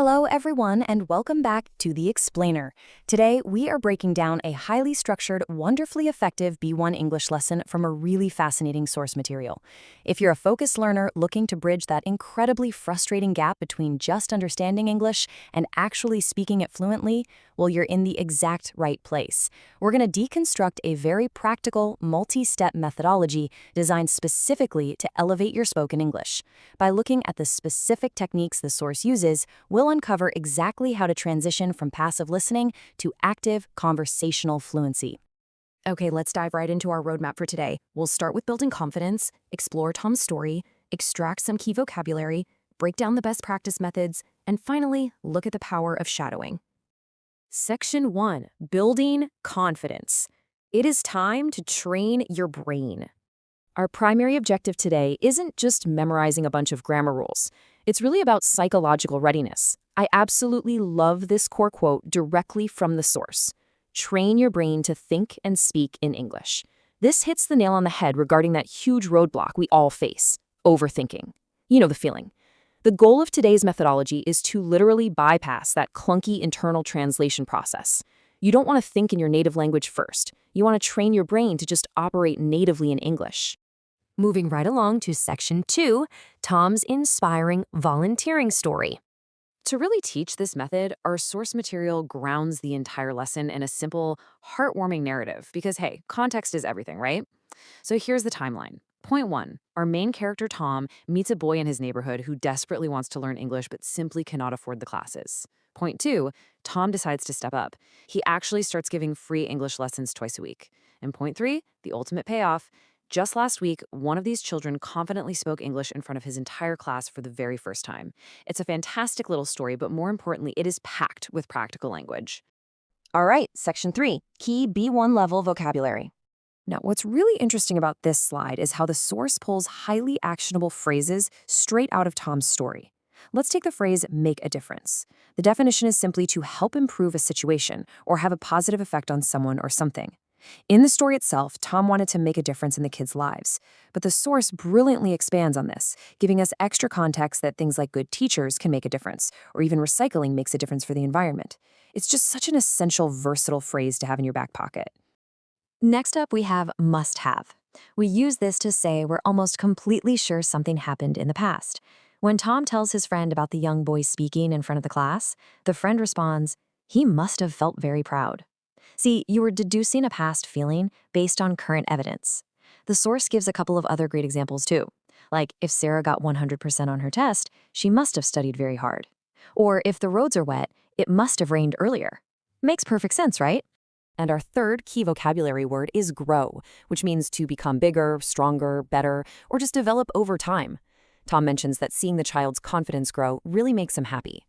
Hello, everyone, and welcome back to The Explainer. Today, we are breaking down a highly structured, wonderfully effective B1 English lesson from a really fascinating source material. If you're a focused learner looking to bridge that incredibly frustrating gap between just understanding English and actually speaking it fluently, well, you're in the exact right place. We're going to deconstruct a very practical, multi-step methodology designed specifically to elevate your spoken English. By looking at the specific techniques the source uses, we'll uncover exactly how to transition from passive listening to active conversational fluency. Okay, let's dive right into our roadmap for today. We'll start with building confidence, explore Tom's story, extract some key vocabulary, break down the best practice methods, and finally, look at the power of shadowing. Section 1. Building confidence. It is time to train your brain. Our primary objective today isn't just memorizing a bunch of grammar rules. It's really about psychological readiness. I absolutely love this core quote directly from the source. Train your brain to think and speak in English. This hits the nail on the head regarding that huge roadblock we all face, overthinking. You know the feeling. The goal of today's methodology is to literally bypass that clunky internal translation process. You don't want to think in your native language first. You want to train your brain to just operate natively in English. Moving right along to Section 2, Tom's inspiring volunteering story. To really teach this method, our source material grounds the entire lesson in a simple, heartwarming narrative because, hey, context is everything, right? So here's the timeline. Point 1. Our main character, Tom, meets a boy in his neighborhood who desperately wants to learn English but simply cannot afford the classes. Point 2. Tom decides to step up. He actually starts giving free English lessons twice a week. And point 3, the ultimate payoff. Just last week, one of these children confidently spoke English in front of his entire class for the very first time. It's a fantastic little story, but more importantly, it is packed with practical language. All right, Section 3, key B1 level vocabulary. Now, what's really interesting about this slide is how the source pulls highly actionable phrases straight out of Tom's story. Let's take the phrase make a difference. The definition is simply to help improve a situation or have a positive effect on someone or something. In the story itself, Tom wanted to make a difference in the kids' lives, but the source brilliantly expands on this, giving us extra context that things like good teachers can make a difference, or even recycling makes a difference for the environment. It's just such an essential, versatile phrase to have in your back pocket. Next up, we have must have. We use this to say we're almost completely sure something happened in the past. When Tom tells his friend about the young boy speaking in front of the class, the friend responds, "He must have felt very proud." See, you were deducing a past feeling based on current evidence. The source gives a couple of other great examples too. Like, if Sarah got 100% on her test, she must have studied very hard. Or if the roads are wet, it must have rained earlier. Makes perfect sense, right? And our third key vocabulary word is grow, which means to become bigger, stronger, better, or just develop over time. Tom mentions that seeing the child's confidence grow really makes him happy.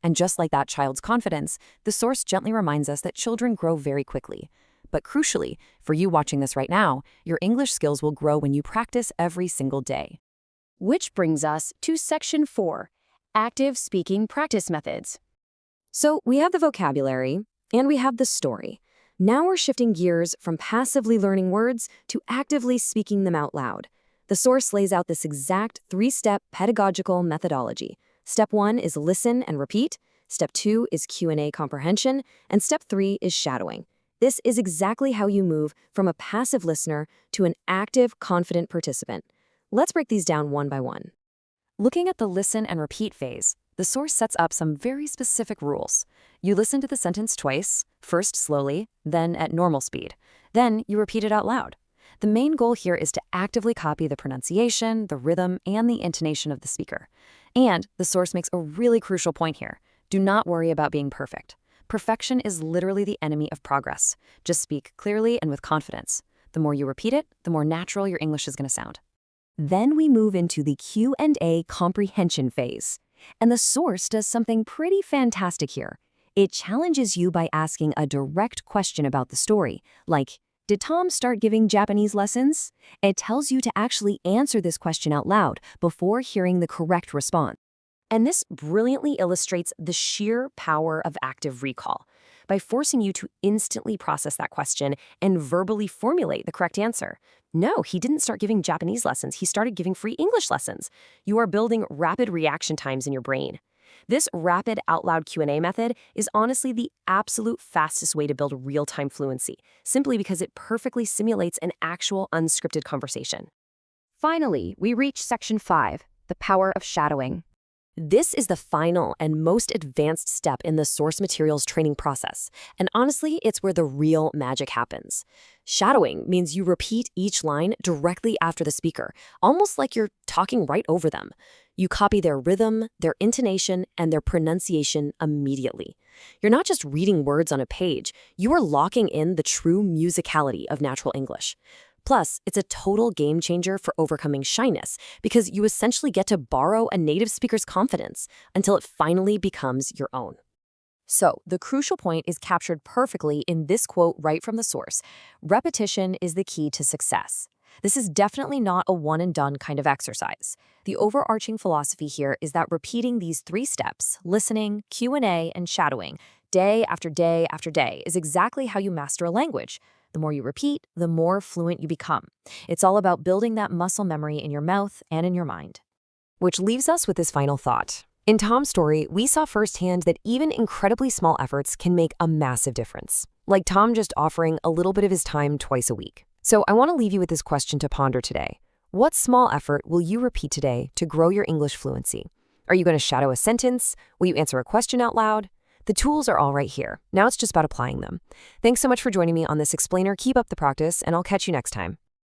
And just like that child's confidence, the source gently reminds us that children grow very quickly. But crucially, for you watching this right now, your English skills will grow when you practice every single day. Which brings us to Section 4, active speaking practice methods. So we have the vocabulary and we have the story. Now we're shifting gears from passively learning words to actively speaking them out loud. The source lays out this exact 3-step pedagogical methodology. Step 1 is listen and repeat. Step 2 is Q&A comprehension. And Step 3 is shadowing. This is exactly how you move from a passive listener to an active, confident participant. Let's break these down one by one. Looking at the listen and repeat phase, the source sets up some very specific rules. You listen to the sentence twice, first slowly, then at normal speed. Then you repeat it out loud. The main goal here is to actively copy the pronunciation, the rhythm, and the intonation of the speaker. And the source makes a really crucial point here. Do not worry about being perfect. Perfection is literally the enemy of progress. Just speak clearly and with confidence. The more you repeat it, the more natural your English is going to sound. Then we move into the Q&A comprehension phase. And the source does something pretty fantastic here. It challenges you by asking a direct question about the story, like, did Tom start giving Japanese lessons? It tells you to actually answer this question out loud before hearing the correct response. And this brilliantly illustrates the sheer power of active recall by forcing you to instantly process that question and verbally formulate the correct answer. No, he didn't start giving Japanese lessons. He started giving free English lessons. You are building rapid reaction times in your brain. This rapid out-loud Q&A method is honestly the absolute fastest way to build real-time fluency, simply because it perfectly simulates an actual unscripted conversation. Finally, we reach section 5, the power of shadowing. This is the final and most advanced step in the source materials training process, and honestly, it's where the real magic happens. Shadowing means you repeat each line directly after the speaker, almost like you're talking right over them. You copy their rhythm, their intonation, and their pronunciation immediately. You're not just reading words on a page, you are locking in the true musicality of natural English. Plus, it's a total game changer for overcoming shyness because you essentially get to borrow a native speaker's confidence until it finally becomes your own. So, the crucial point is captured perfectly in this quote right from the source. Repetition is the key to success. This is definitely not a one-and-done kind of exercise. The overarching philosophy here is that repeating these 3 steps, listening, Q&A, and shadowing, day after day after day, is exactly how you master a language. The more you repeat, the more fluent you become. It's all about building that muscle memory in your mouth and in your mind. Which leaves us with this final thought. In Tom's story, we saw firsthand that even incredibly small efforts can make a massive difference, like Tom just offering a little bit of his time twice a week. So I want to leave you with this question to ponder today. What small effort will you repeat today to grow your English fluency? Are you going to shadow a sentence? Will you answer a question out loud? The tools are all right here. Now it's just about applying them. Thanks so much for joining me on this explainer. Keep up the practice, and I'll catch you next time.